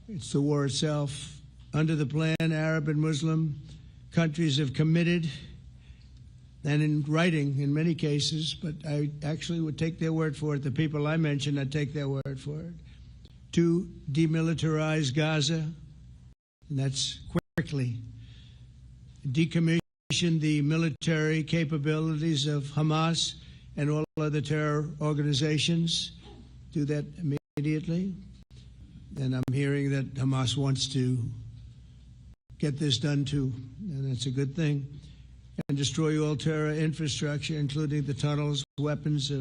It's the war itself. Under the plan, Arab and Muslim countries have committed, and in writing in many cases, but I actually would take their word for it. The people I mentioned, I'd take their word for it, to demilitarize Gaza, and that's quickly. Decommission the military capabilities of Hamas and all other terror organizations. Do that immediately. And I'm hearing that Hamas wants to get this done too, and that's a good thing. And destroy all terror infrastructure, including the tunnels, weapons,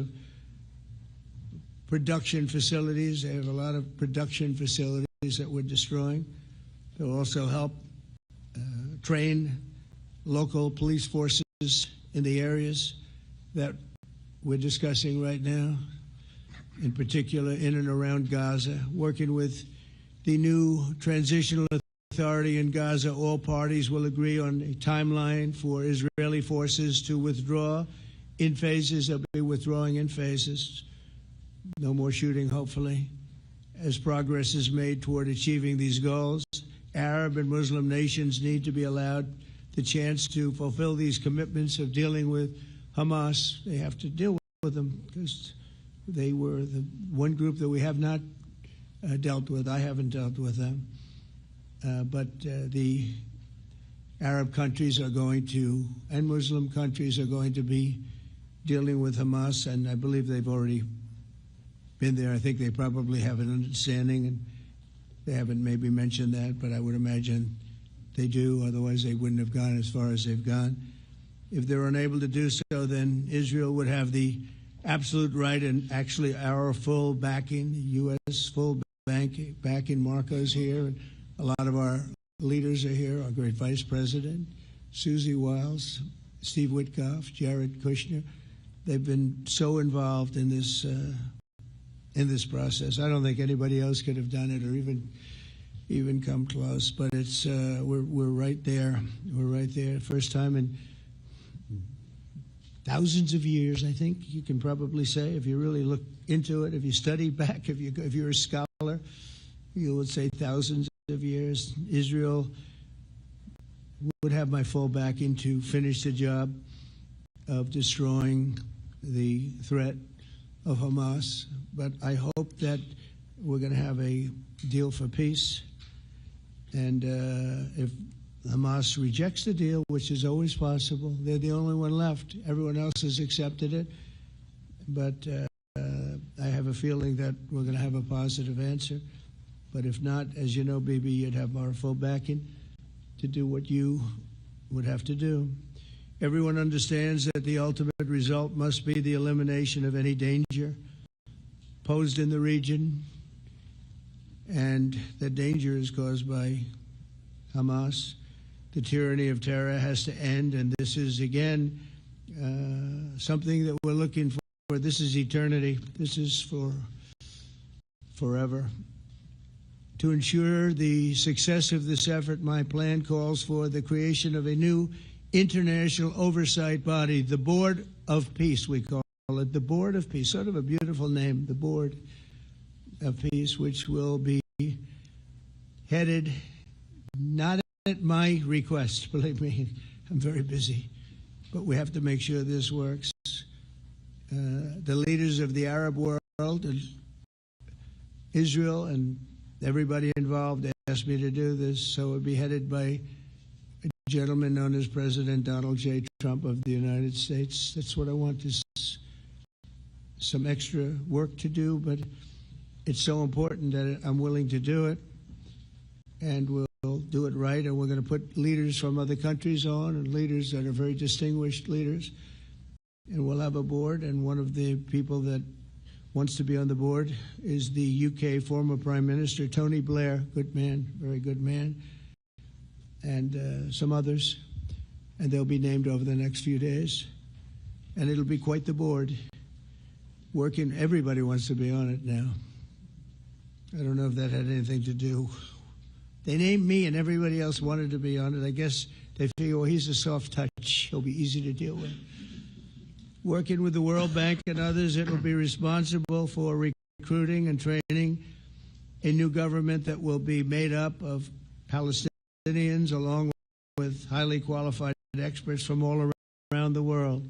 production facilities. They have a lot of production facilities that we're destroying. They'll also help train local police forces in the areas that we're discussing right now, in particular in and around Gaza, working with the new transitional authority in Gaza. All parties will agree on a timeline for Israeli forces to withdraw in phases. They'll be withdrawing in phases. No more shooting, hopefully, as progress is made toward achieving these goals. Arab and Muslim nations need to be allowed the chance to fulfill these commitments of dealing with Hamas. They have to deal with them because they were the one group that we have not dealt with. I haven't dealt with them. But the Arab countries are going to, and Muslim countries are going to be dealing with Hamas, and I believe they've already been there. I think they probably have an understanding, and they haven't maybe mentioned that, but I would imagine they do. Otherwise, they wouldn't have gone as far as they've gone. If they're unable to do so, then Israel would have the absolute right and actually our full backing, U.S. full backing. Marco's here, and a lot of our leaders are here, our great Vice President, Susie Wiles, Steve Witkoff, Jared Kushner. They've been so involved in this process. I don't think anybody else could have done it or even come close. But it's we're right there. We're right there. First time in thousands of years, I think you can probably say, if you really look into it, if you study back, if you're a scholar, you would say thousands of years. Israel would have my full backing to finish the job of destroying the threat of Hamas. But I hope that we're going to have a deal for peace. And if Hamas rejects the deal, which is always possible, they're the only one left. Everyone else has accepted it. But I have a feeling that we're going to have a positive answer. But if not, as you know, Bibi, you'd have our full backing to do what you would have to do. Everyone understands that the ultimate result must be the elimination of any danger posed in the region, and that danger is caused by Hamas. The tyranny of terror has to end, and this is, again, something that we're looking for. This is eternity. This is for forever. To ensure the success of this effort, my plan calls for the creation of a new international oversight body, the Board of Peace, we call it, the Board of Peace, sort of a beautiful name, the Board of Peace, which will be headed, not at my request, believe me, I'm very busy, but we have to make sure this works. The leaders of the Arab world, and Israel, and everybody involved asked me to do this, so it would be headed by a gentleman known as President Donald J. Trump of the United States. That's what I want, is some extra work to do, but it's so important that I'm willing to do it, and we'll do it right, and we're going to put leaders from other countries on, and leaders that are very distinguished leaders, and we'll have a board, and one of the people that wants to be on the board is the UK former Prime Minister, Tony Blair, good man, very good man, and some others, and they'll be named over the next few days, and it'll be quite the board. Working, everybody wants to be on it now. I don't know if that had anything to do. They named me and everybody else wanted to be on it. I guess they figure, well, he's a soft touch. He'll be easy to deal with. Working with the World Bank and others, it will be responsible for recruiting and training a new government that will be made up of Palestinians along with highly qualified experts from all around the world.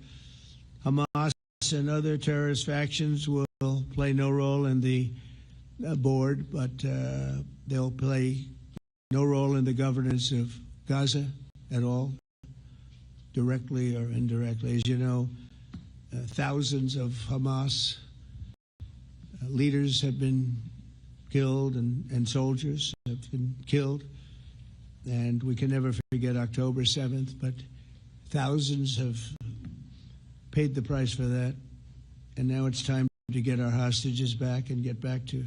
Hamas and other terrorist factions will play no role in the board, but they'll play no role in the governance of Gaza at all, directly or indirectly. As you know, thousands of Hamas leaders have been killed and soldiers have been killed. And we can never forget October 7th, but thousands have paid the price for that. And now it's time to get our hostages back and get back to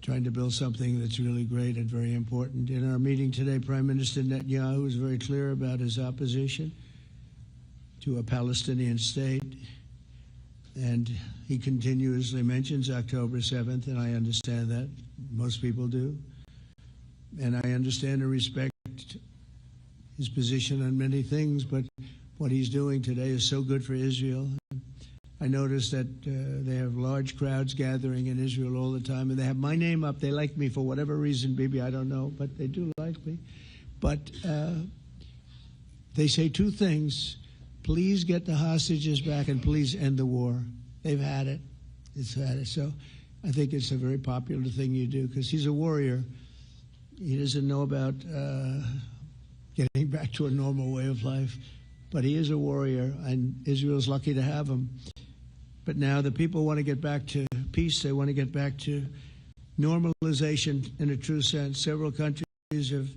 trying to build something that's really great and very important. In our meeting today, Prime Minister Netanyahu was very clear about his opposition to a Palestinian state. And he continuously mentions October 7th, and I understand that. Most people do. And I understand and respect his position on many things, but what he's doing today is so good for Israel. I noticed that they have large crowds gathering in Israel all the time, and they have my name up. They like me for whatever reason, Bibi, I don't know, but they do like me. But they say two things: please get the hostages back and please end the war. They've had it. It's had it. So I think it's a very popular thing you do, because he's a warrior. He doesn't know about getting back to a normal way of life, but he is a warrior, and Israel's lucky to have him. But now the people want to get back to peace. They want to get back to normalization in a true sense. Several countries have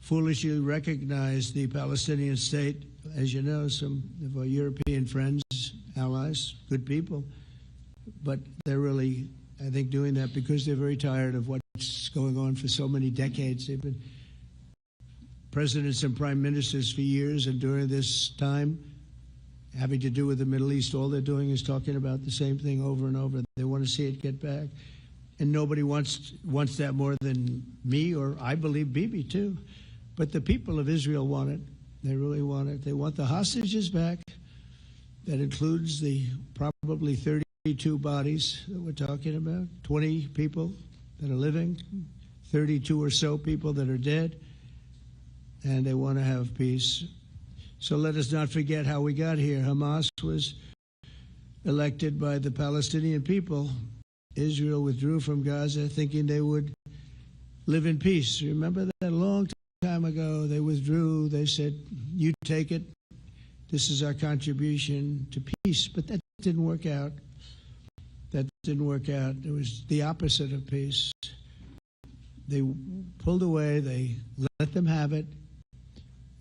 foolishly recognized the Palestinian state. As you know, some of our European friends, allies, good people, but they're really, I think, doing that because they're very tired of what's going on for so many decades. They've been presidents and prime ministers for years, and during this time, having to do with the Middle East, all they're doing is talking about the same thing over and over. They want to see it get back. And nobody wants that more than me, or I believe Bibi too. But the people of Israel want it. They really want it. They want the hostages back. That includes the probably 32 bodies that we're talking about, 20 people that are living, 32 or so people that are dead, and they want to have peace. So let us not forget how we got here. Hamas was elected by the Palestinian people. Israel withdrew from Gaza thinking they would live in peace. Remember that? A long time ago, they withdrew. They said, you take it. This is our contribution to peace. But that didn't work out. That didn't work out. It was the opposite of peace. They pulled away. They let them have it.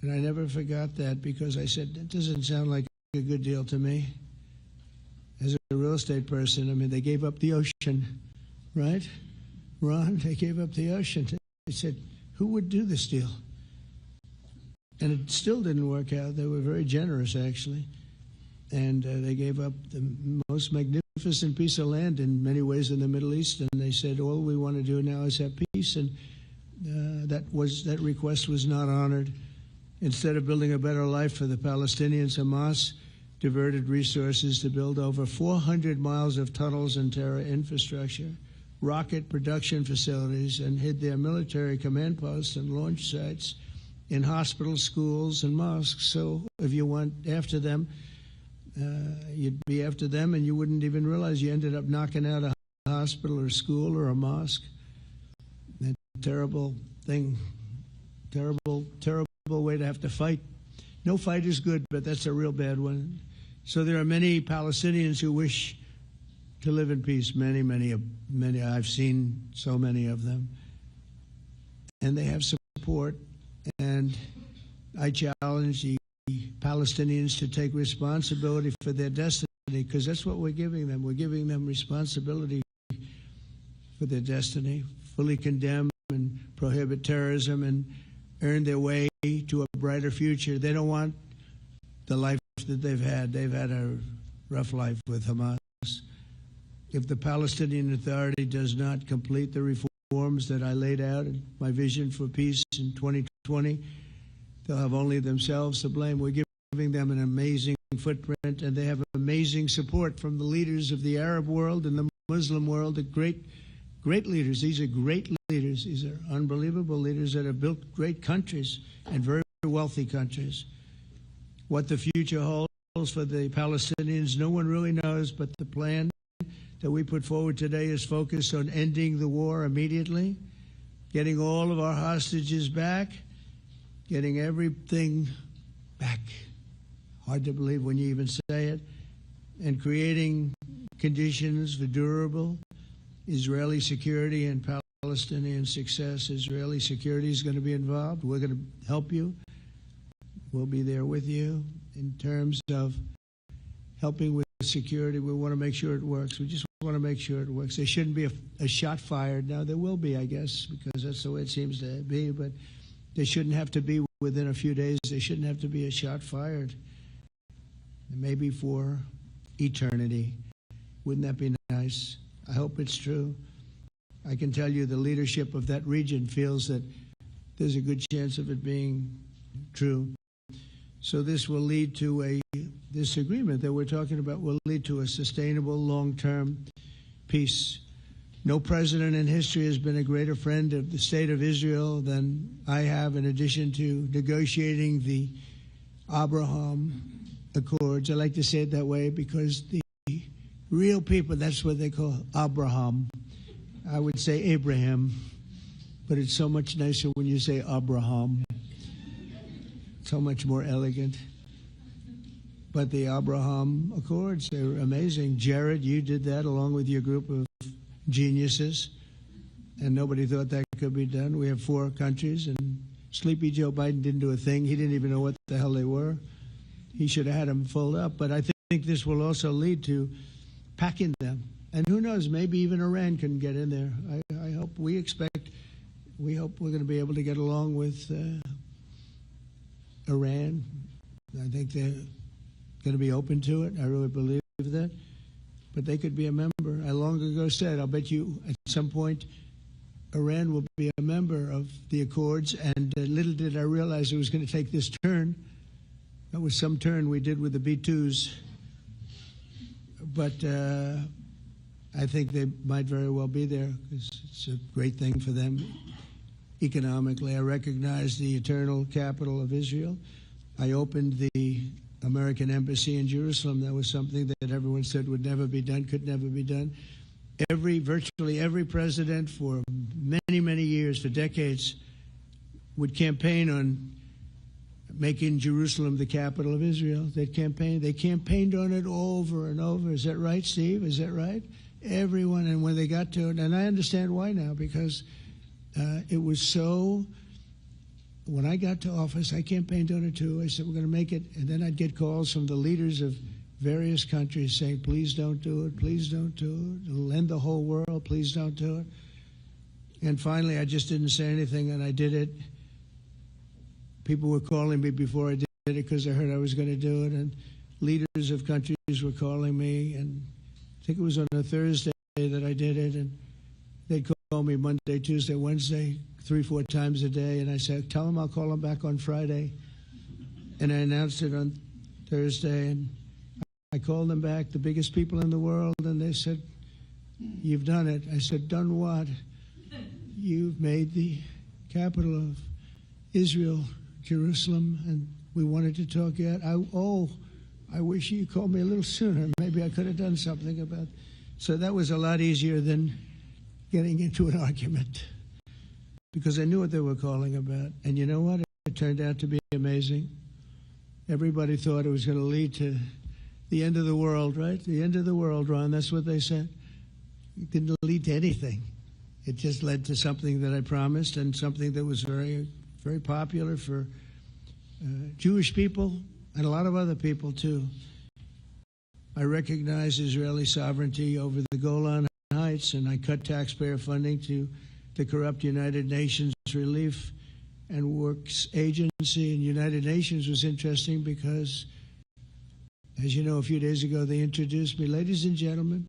And I never forgot that, because I said, that doesn't sound like a good deal to me. As a real estate person, I mean, they gave up the ocean, right? Ron, they gave up the ocean. They said, who would do this deal? And it still didn't work out. They were very generous, actually. And they gave up the most magnificent piece of land in many ways in the Middle East. And they said, all we want to do now is have peace. And that request was not honored. Instead of building a better life for the Palestinians, Hamas diverted resources to build over 400 miles of tunnels and terror infrastructure, rocket production facilities, and hid their military command posts and launch sites in hospitals, schools, and mosques. So if you went after them, you'd be after them, and you wouldn't even realize you ended up knocking out a hospital or a school or a mosque. That terrible thing, terrible way to have to fight. No fight is good, but that's a real bad one. So there are many Palestinians who wish to live in peace. Many. I've seen so many of them. And they have support. And I challenge the Palestinians to take responsibility for their destiny, because that's what we're giving them. We're giving them responsibility for their destiny, fully condemn and prohibit terrorism and earn their way to a brighter future. They don't want the life that they've had. They've had a rough life with Hamas. If the Palestinian Authority does not complete the reforms that I laid out in my vision for peace in 2020, they'll have only themselves to blame. We're giving them an amazing footprint, and they have amazing support from the leaders of the Arab world and the Muslim world, a great Great leaders. These are great leaders. These are unbelievable leaders that have built great countries and very wealthy countries. What the future holds for the Palestinians, no one really knows, but the plan that we put forward today is focused on ending the war immediately, getting all of our hostages back, getting everything back. Hard to believe when you even say it, and creating conditions for durable Israeli security and Palestinian success. Israeli security is going to be involved. We're going to help you. We'll be there with you in terms of helping with security. We want to make sure it works. We just want to make sure it works. There shouldn't be a shot fired. Now, there will be, I guess, because that's the way it seems to be, but there shouldn't have to be within a few days. There shouldn't have to be a shot fired. Maybe for eternity. Wouldn't that be nice? I hope it's true. I can tell you the leadership of that region feels that there's a good chance of it being true. So this will lead to this agreement that we're talking about will lead to a sustainable long-term peace. No president in history has been a greater friend of the state of Israel than I have, in addition to negotiating the Abraham Accords. I like to say it that way because the real people, that's what they call Abraham. I would say Abraham, but it's so much nicer when you say Abraham. So much more elegant. But the Abraham Accords, they're amazing. Jared, you did that along with your group of geniuses, and nobody thought that could be done. We have 4 countries, and Sleepy Joe Biden didn't do a thing. He didn't even know what the hell they were. He should have had them filled up. But I think this will also lead to packing them. And who knows, maybe even Iran can get in there. I hope, we hope we're going to be able to get along with Iran. I think they're going to be open to it. I really believe that. But they could be a member. I long ago said, I'll bet you at some point Iran will be a member of the Accords. And little did I realize it was going to take this turn. That was some turn we did with the B-2s. But I think they might very well be there because it's a great thing for them economically. I recognize the eternal capital of Israel. I opened the American embassy in Jerusalem. That was something that everyone said would never be done, could never be done. Virtually every president for many, many years, for decades, would campaign on making Jerusalem the capital of Israel. They campaigned on it over and over. Is that right, Steve? Is that right? Everyone, and when they got to it, and I understand why now, because it was so, when I got to office, I campaigned on it too. I said, we're going to make it, and then I'd get calls from the leaders of various countries saying, please don't do it, please don't do it. It'll end the whole world, please don't do it. And finally, I just didn't say anything, and I did it. People were calling me before I did it because they heard I was going to do it, and leaders of countries were calling me, and I think it was on a Thursday that I did it, and they'd call me Monday, Tuesday, Wednesday, 3-4 times a day, and I said, tell them I'll call them back on Friday. And I announced it on Thursday, and I called them back, the biggest people in the world, and they said, you've done it. I said, done what? You've made the capital of Israel, Jerusalem, and we wanted to talk yet. I wish you called me a little sooner. Maybe I could have done something about it. So that was a lot easier than getting into an argument because I knew what they were calling about. And you know what? It turned out to be amazing. Everybody thought it was going to lead to the end of the world, right? The end of the world, Ron, that's what they said. It didn't lead to anything. It just led to something that I promised and something that was very, very popular for Jewish people and a lot of other people, too. I recognize Israeli sovereignty over the Golan Heights, and I cut taxpayer funding to the corrupt United Nations Relief and Works Agency. And United Nations was interesting because, as you know, a few days ago they introduced me. Ladies and gentlemen,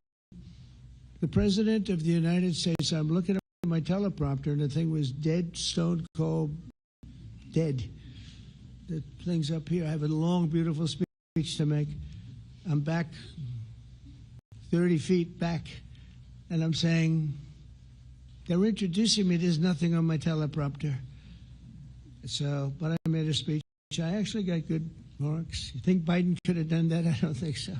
the President of the United States, I'm looking at my teleprompter, and the thing was dead, stone cold, dead. The thing's up here. I have a long, beautiful speech to make. I'm back 30 feet back, and I'm saying, They're introducing me. There's nothing on my teleprompter. So, but I made a speech. I actually got good marks. You think Biden could have done that? I don't think so.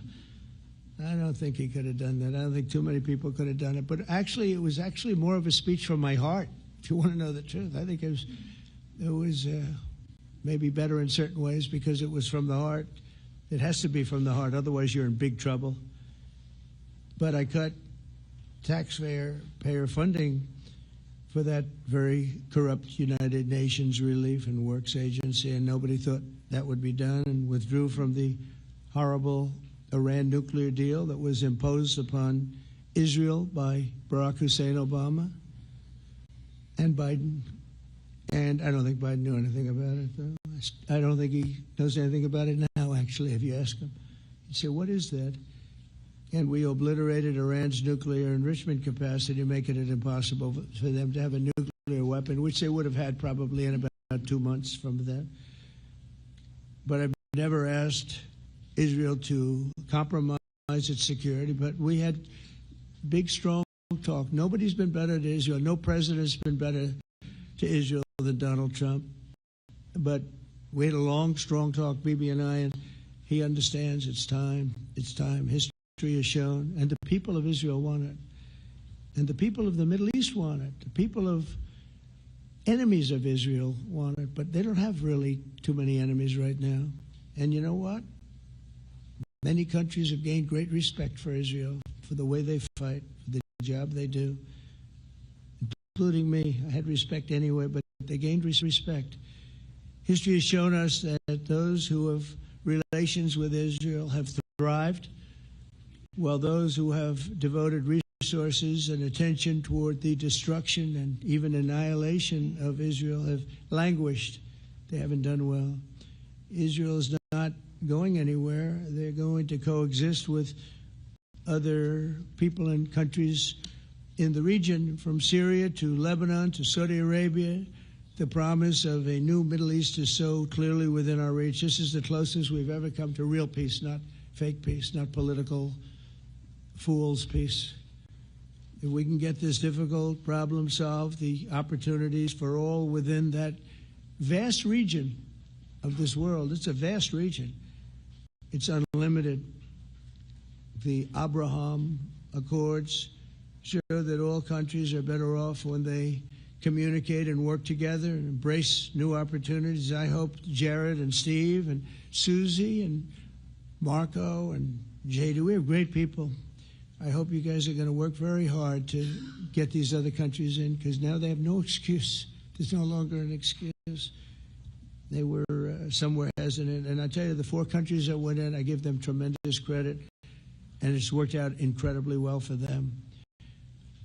I don't think he could have done that. I don't think too many people could have done it. But actually, it was actually more of a speech from my heart, if you want to know the truth. I think it was maybe better in certain ways because it was from the heart. It has to be from the heart. Otherwise, you're in big trouble. But I cut taxpayer funding for that very corrupt United Nations Relief and Works Agency, and nobody thought that would be done, and withdrew from the horrible Iran nuclear deal that was imposed upon Israel by Barack Hussein Obama and Biden. And I don't think Biden knew anything about it, though. I don't think he knows anything about it now, actually, if you ask him. He'd say, what is that? And we obliterated Iran's nuclear enrichment capacity, making it impossible for them to have a nuclear weapon, which they would have had probably in about 2 months from that. But I've never asked Israel to compromise its security, but we had big, strong talk. Nobody's been better to Israel. No president's been better to Israel than Donald Trump. But we had a long, strong talk, Bibi and I, and he understands it's time. It's time. History has shown, and the people of Israel want it. And the people of the Middle East want it. The people of enemies of Israel want it, but they don't have really too many enemies right now. And you know what? Many countries have gained great respect for Israel, for the way they fight, for the job they do, including me. I had respect anyway, but they gained respect. History has shown us that those who have relations with Israel have thrived, while those who have devoted resources and attention toward the destruction and even annihilation of Israel have languished. They haven't done well. Israel is not going anywhere. They're going to coexist with other people and countries in the region, from Syria to Lebanon to Saudi Arabia. The promise of a new Middle East is so clearly within our reach. This is the closest we've ever come to real peace, not fake peace, not political fool's peace. If we can get this difficult problem solved, the opportunities for all within that vast region of this world, it's a vast region. It's unlimited. The Abraham Accords show that all countries are better off when they communicate and work together and embrace new opportunities. I hope Jared and Steve and Susie and Marco and Jada, we have great people. I hope you guys are going to work very hard to get these other countries in, because now they have no excuse. There's no longer an excuse. They were somewhere hesitant. And I tell you, the 4 countries that went in, I give them tremendous credit, and it's worked out incredibly well for them.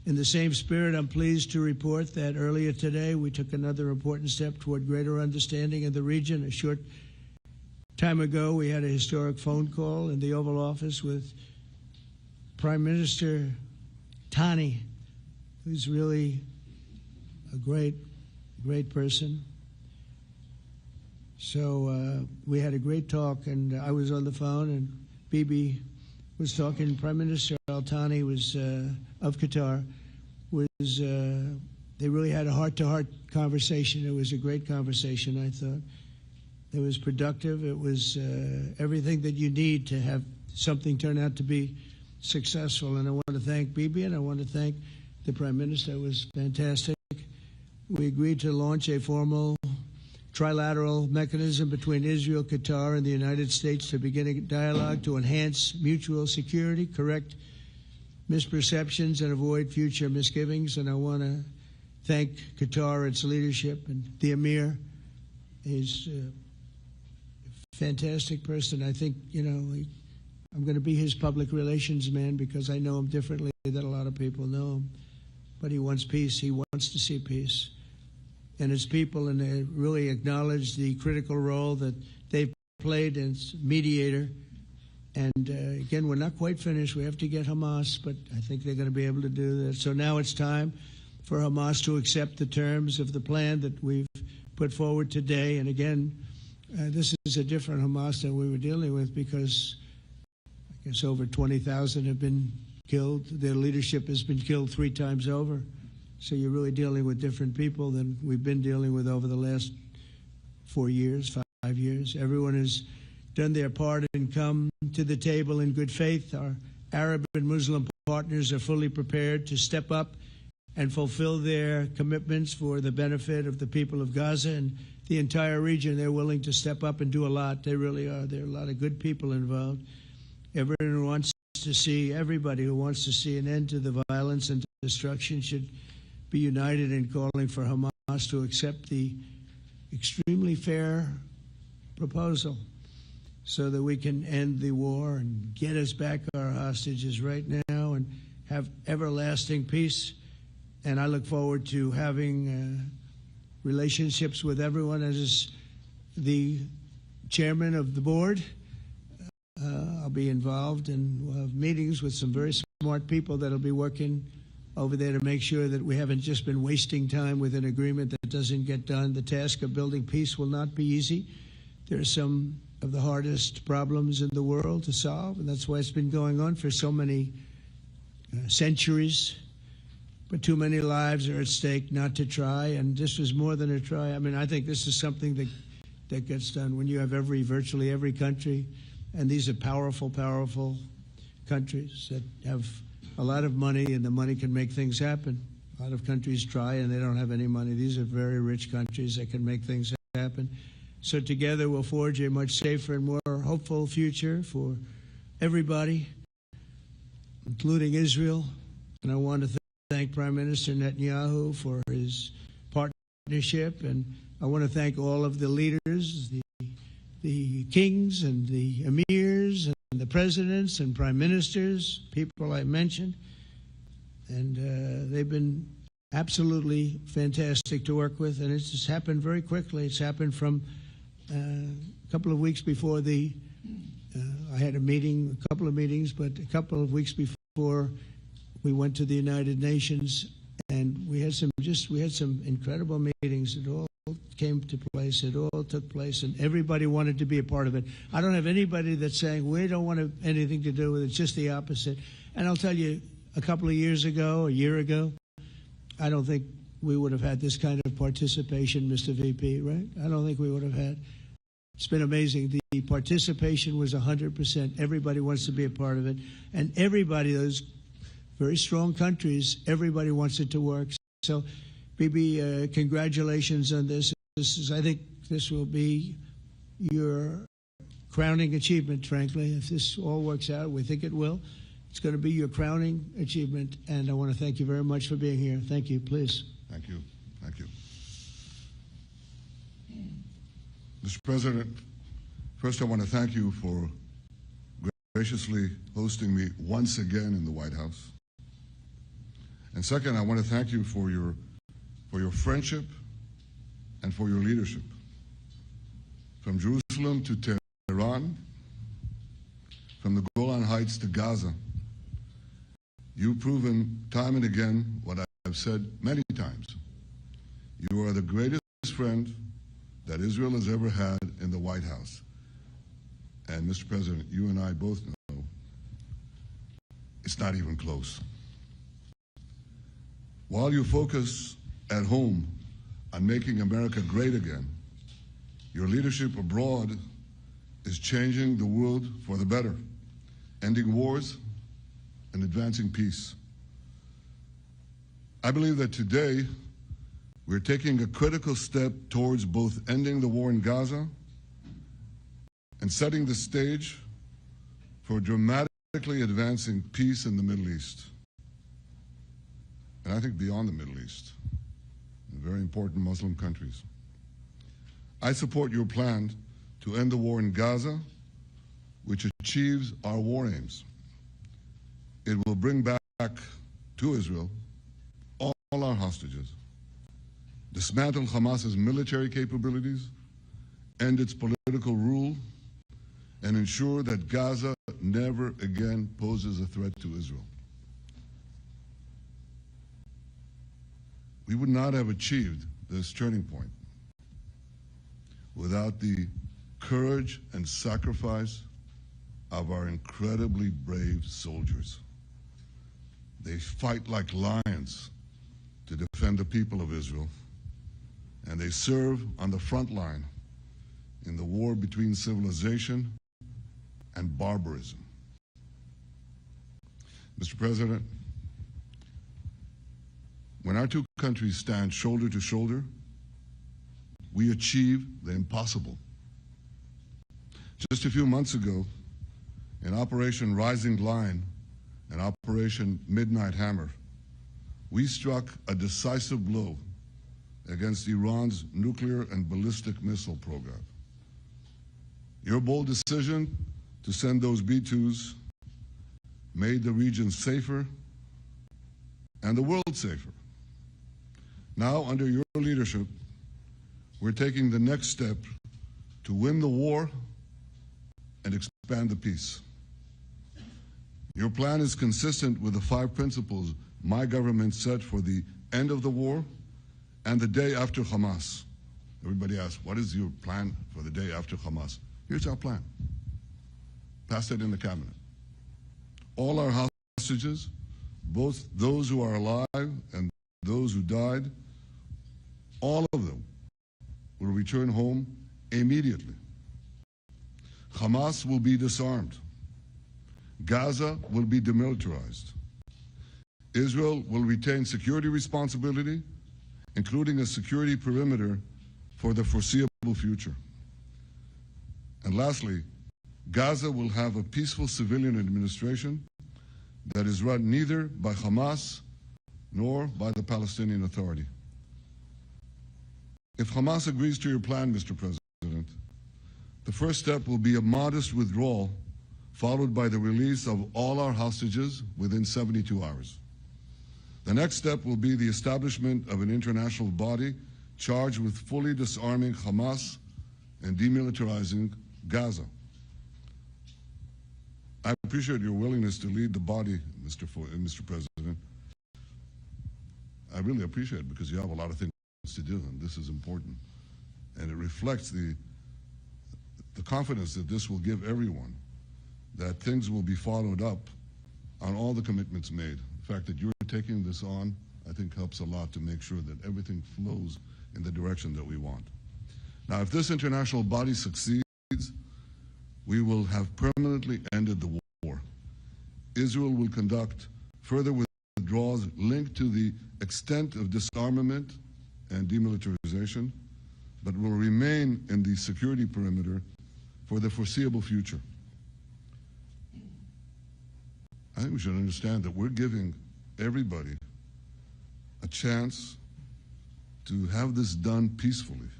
In the same spirit, I'm pleased to report that earlier today, we took another important step toward greater understanding of the region. A short time ago, we had a historic phone call in the Oval Office with Prime Minister Tani, who's really a great person. So we had a great talk, and I was on the phone, and Bibi was talking. Prime Minister Al-Thani was of Qatar. They really had a heart-to-heart conversation. It was a great conversation, I thought. It was productive. It was everything that you need to have something turn out to be successful. And I want to thank Bibi, and I want to thank the Prime Minister. It was fantastic. We agreed to launch a formal trilateral mechanism between Israel, Qatar, and the United States to begin a dialogue to enhance mutual security, correct misperceptions, and avoid future misgivings. And I want to thank Qatar, its leadership, and the Emir. He's a fantastic person. I think, I'm going to be his public relations man, because I know him differently than a lot of people know him. But he wants peace. He wants to see peace. And his people, and they really acknowledge the critical role that they've played as mediator. And again, we're not quite finished. We have to get Hamas, but I think they're going to be able to do that. So now it's time for Hamas to accept the terms of the plan that we've put forward today. And again, this is a different Hamas than we were dealing with, because I guess over 20,000 have been killed. Their leadership has been killed 3 times over. So you're really dealing with different people than we've been dealing with over the last 4 years, 5 years. Everyone has done their part and come to the table in good faith. Our Arab and Muslim partners are fully prepared to step up and fulfill their commitments for the benefit of the people of Gaza and the entire region. They're willing to step up and do a lot. They really are. There are a lot of good people involved. Everyone who wants to see, everybody who wants to see an end to the violence and destruction should be united in calling for Hamas to accept the extremely fair proposal so that we can end the war and get us back our hostages right now and have everlasting peace. And I look forward to having relationships with everyone. As the chairman of the board, I'll be involved, and we'll have meetings with some very smart people that'll be working over there to make sure that we haven't just been wasting time with an agreement that doesn't get done. The task of building peace will not be easy. There are some of the hardest problems in the world to solve, and that's why it's been going on for so many centuries. But too many lives are at stake not to try, and this was more than a try. I mean, I think this is something that gets done when you have virtually every country, and these are powerful, powerful countries that have a lot of money, and the money can make things happen. A lot of countries try, and they don't have any money. These are very rich countries that can make things happen. So together we'll forge a much safer and more hopeful future for everybody, including Israel. And I want to thank Prime Minister Netanyahu for his partnership, and I want to thank all of the leaders, the kings and the emirs and the presidents and prime ministers, people I mentioned, and they've been absolutely fantastic to work with, and it's just happened very quickly. It's happened from a couple of weeks before I had a couple of meetings, but a couple of weeks before we went to the United Nations, and we had some incredible meetings. It all came to place. It all took place, and everybody wanted to be a part of it. I don't have anybody that's saying we don't want anything to do with it. It's just the opposite. And I'll tell you, a couple of years ago, a year ago, I don't think we would have had this kind of participation, Mr. VP, right? I don't think we would have had. It's been amazing. The participation was 100%. Everybody wants to be a part of it. And everybody, those very strong countries, everybody wants it to work. So, Bibi, congratulations on this. I think this will be your crowning achievement, frankly. If this all works out, we think it will. It's going to be your crowning achievement, and I want to thank you very much for being here. Thank you. Please. Thank you. Thank you. Mr. President, first I want to thank you for graciously hosting me once again in the White House. And second, I want to thank you for your friendship and for your leadership. From Jerusalem to Tehran, from the Golan Heights to Gaza, you've proven time and again what I've said many times. You are the greatest friend that Israel has ever had in the White House. And Mr. President, you and I both know it's not even close. While you focus at home on making America great again, your leadership abroad is changing the world for the better, ending wars and advancing peace. I believe that today we're taking a critical step towards both ending the war in Gaza and setting the stage for dramatically advancing peace in the Middle East. And I think beyond the Middle East, in very important Muslim countries. I support your plan to end the war in Gaza, which achieves our war aims. It will bring back to Israel all our hostages, dismantle Hamas's military capabilities, end its political rule, and ensure that Gaza never again poses a threat to Israel. We would not have achieved this turning point without the courage and sacrifice of our incredibly brave soldiers. They fight like lions to defend the people of Israel, and they serve on the front line in the war between civilization and barbarism. Mr. President, when our two countries stand shoulder to shoulder, we achieve the impossible. Just a few months ago, in Operation Rising Lion and Operation Midnight Hammer, we struck a decisive blow against Iran's nuclear and ballistic missile program. Your bold decision to send those B-2s made the region safer and the world safer. Now, under your leadership, we're taking the next step to win the war and expand the peace. Your plan is consistent with the 5 principles my government set for the end of the war and the day after Hamas. Everybody asks, what is your plan for the day after Hamas? Here's our plan. Passed it in the cabinet. All our hostages, both those who are alive and those who died, all of them will return home immediately. Hamas will be disarmed. Gaza will be demilitarized. Israel will retain security responsibility, including a security perimeter for the foreseeable future. And lastly, Gaza will have a peaceful civilian administration that is run neither by Hamas nor by the Palestinian Authority. If Hamas agrees to your plan, Mr. President, the first step will be a modest withdrawal, followed by the release of all our hostages within 72 hours. The next step will be the establishment of an international body charged with fully disarming Hamas and demilitarizing Gaza. I appreciate your willingness to lead the body, Mr. President. I really appreciate it because you have a lot of things to do, and this is important. And it reflects the confidence that this will give everyone, that things will be followed up on all the commitments made. The fact that you're taking this on, I think, helps a lot to make sure that everything flows in the direction that we want. Now, if this international body succeeds, we will have permanently ended the war. Israel will conduct further withdrawals linked to the extent of disarmament and demilitarization, but will remain in the security perimeter for the foreseeable future. I think we should understand that we're giving everybody a chance to have this done peacefully,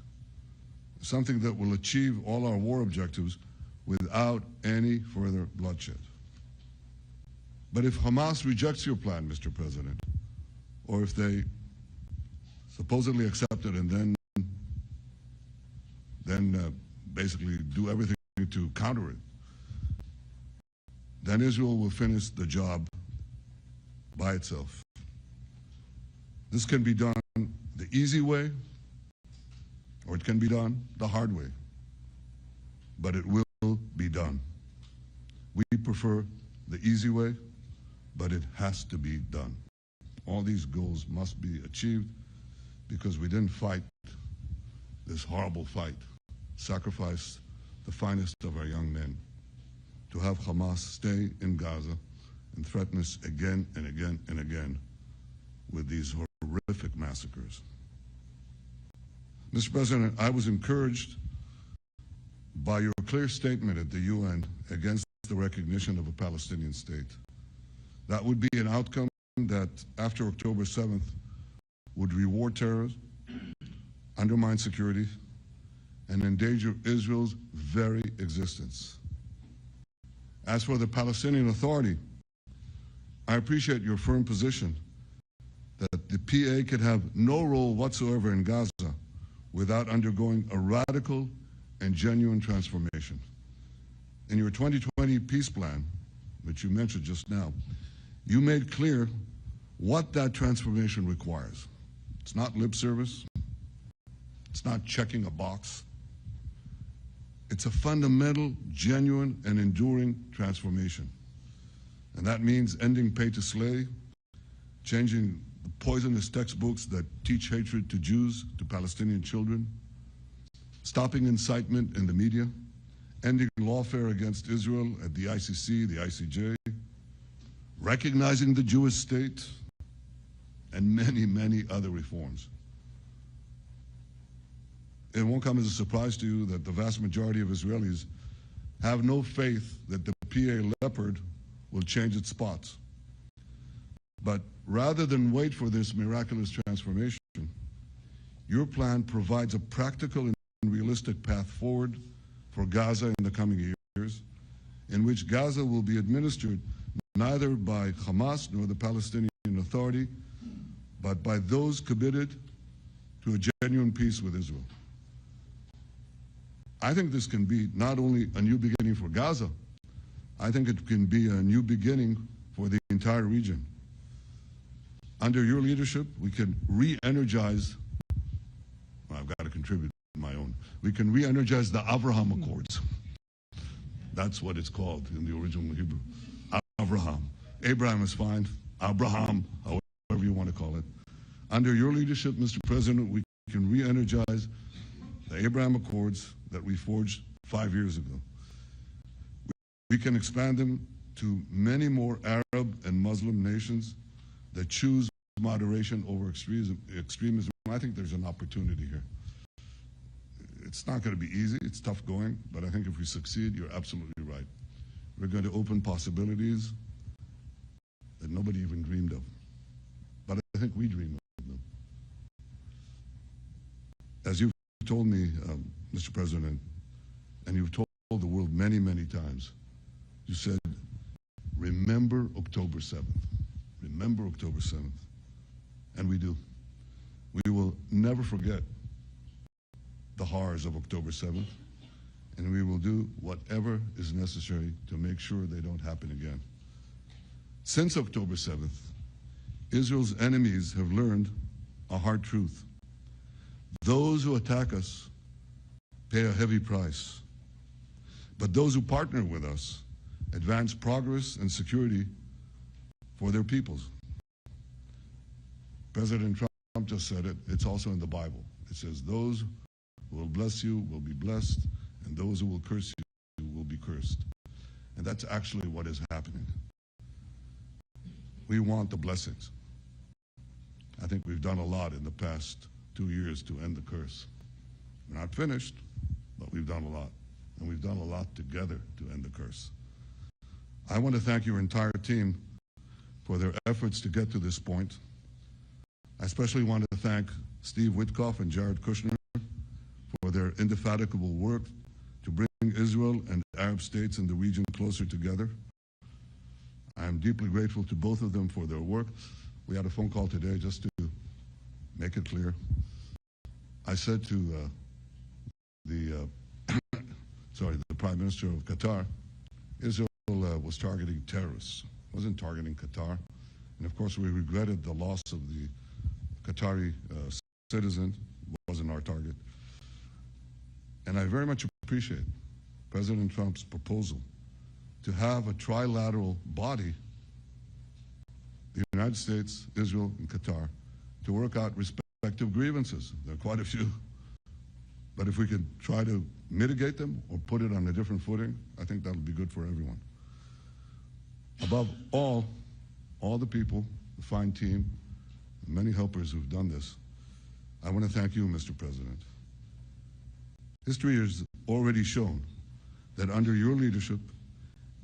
something that will achieve all our war objectives without any further bloodshed. But if Hamas rejects your plan, Mr. President, or if they supposedly accept it and then basically do everything to counter it, then Israel will finish the job by itself. This can be done the easy way, or it can be done the hard way, but it will be done. We prefer the easy way, but it has to be done. All these goals must be achieved because we didn't fight this horrible fight, sacrifice the finest of our young men to have Hamas stay in Gaza and threaten us again and again and again with these horrific massacres. Mr. President, I was encouraged by your clear statement at the UN against the recognition of a Palestinian state. That would be an outcome that, after October 7th, would reward terrorism, undermine security, and endanger Israel's very existence. As for the Palestinian Authority, I appreciate your firm position that the PA could have no role whatsoever in Gaza without undergoing a radical and genuine transformation. In your 2020 peace plan, which you mentioned just now, you made clear what that transformation requires. It's not lip service. It's not checking a box. It's a fundamental, genuine, and enduring transformation. And that means ending pay to slay, changing the poisonous textbooks that teach hatred to Jews, to Palestinian children, stopping incitement in the media, ending lawfare against Israel at the ICC, the ICJ, recognizing the Jewish state, and many, many other reforms. It won't come as a surprise to you that the vast majority of Israelis have no faith that the PA Leopard will change its spots. But rather than wait for this miraculous transformation, your plan provides a practical and realistic path forward for Gaza in the coming years, in which Gaza will be administered neither by Hamas nor the Palestinian Authority, but by those committed to a genuine peace with Israel. I think this can be not only a new beginning for Gaza, I think it can be a new beginning for the entire region. Under your leadership, we can re-energize, well, I've got to contribute my own, we can re-energize the Abraham Accords. That's what it's called in the original Hebrew. Abraham. Abraham is fine. Abraham, however you want to call it. Under your leadership, Mr. President, we can re-energize the Abraham Accords that we forged 5 years ago. We can expand them to many more Arab and Muslim nations that choose moderation over extremism. I think there's an opportunity here. It's not going to be easy. It's tough going. But I think if we succeed, you're absolutely right. We're going to open possibilities that nobody even dreamed of. But I think we dream of them. As you've told me, Mr. President, and you've told the world many, many times, you said, remember October 7th. Remember October 7th. And we do. We will never forget the horrors of October 7th, and we will do whatever is necessary to make sure they don't happen again. Since October 7th, Israel's enemies have learned a hard truth. Those who attack us pay a heavy price, but those who partner with us advance progress and security for their peoples. President Trump just said it. It's also in the Bible. It says, those who will bless you will be blessed, and those who will curse you will be cursed. And that's actually what is happening. We want the blessings. I think we've done a lot in the past 2 years to end the curse. We're not finished, but we've done a lot. And we've done a lot together to end the curse. I want to thank your entire team for their efforts to get to this point. I especially want to thank Steve Witkoff and Jared Kushner for their indefatigable work to bring Israel and Arab states in the region closer together. I am deeply grateful to both of them for their work. We had a phone call today just to make it clear. I said to the Prime Minister of Qatar, Israel was targeting terrorists, wasn't targeting Qatar. And of course, we regretted the loss of the Qatari citizen, wasn't our target. And I very much appreciate President Trump's proposal to have a trilateral body, the United States, Israel, and Qatar, to work out respective grievances. There are quite a few. But if we could try to mitigate them or put it on a different footing, I think that would be good for everyone. Above all the people, the fine team, and many helpers who've done this, I want to thank you, Mr. President. History has already shown that under your leadership,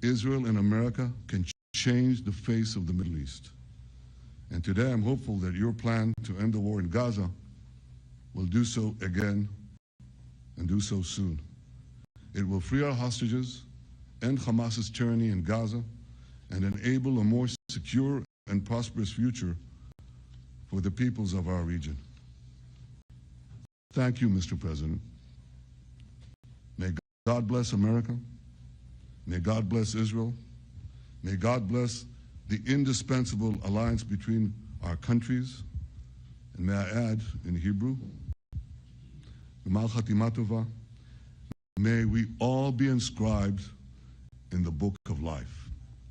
Israel and America can change the face of the Middle East. And today I'm hopeful that your plan to end the war in Gaza will do so again and do so soon. It will free our hostages, end Hamas's tyranny in Gaza, and enable a more secure and prosperous future for the peoples of our region. Thank you, Mr. President. May God bless America. May God bless Israel. May God bless the indispensable alliance between our countries. And may I add, in Hebrew, may we all be inscribed in the book of life.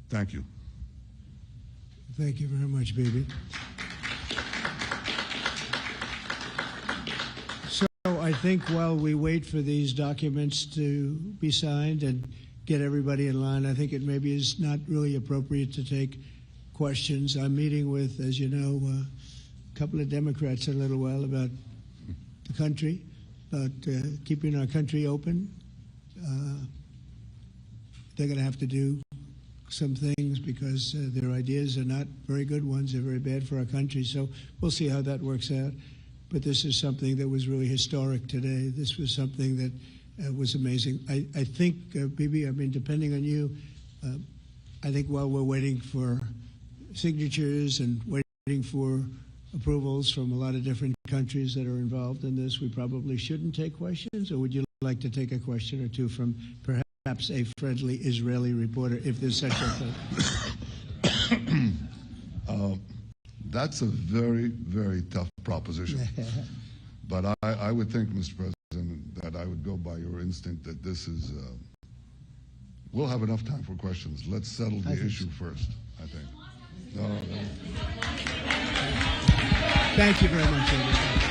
Thank you. Thank you very much, baby. I think while we wait for these documents to be signed and get everybody in line, I think it maybe is not really appropriate to take questions. I'm meeting with, as you know, a couple of Democrats in a little while about the country, about keeping our country open. They're going to have to do some things because their ideas are not very good ones. They're very bad for our country. So we'll see how that works out. But this is something that was really historic today. This was something that was amazing. I think, Bibi, I mean, depending on you, I think while we're waiting for signatures and waiting for approvals from a lot of different countries that are involved in this, we probably shouldn't take questions? Or would you like to take a question or two from perhaps a friendly Israeli reporter, if there's such a thing? That's a very, very tough proposition. But I would think, Mr. President, that I would go by your instinct that this is, we'll have enough time for questions. Let's settle the issue first, I think. No. Thank you very much, David.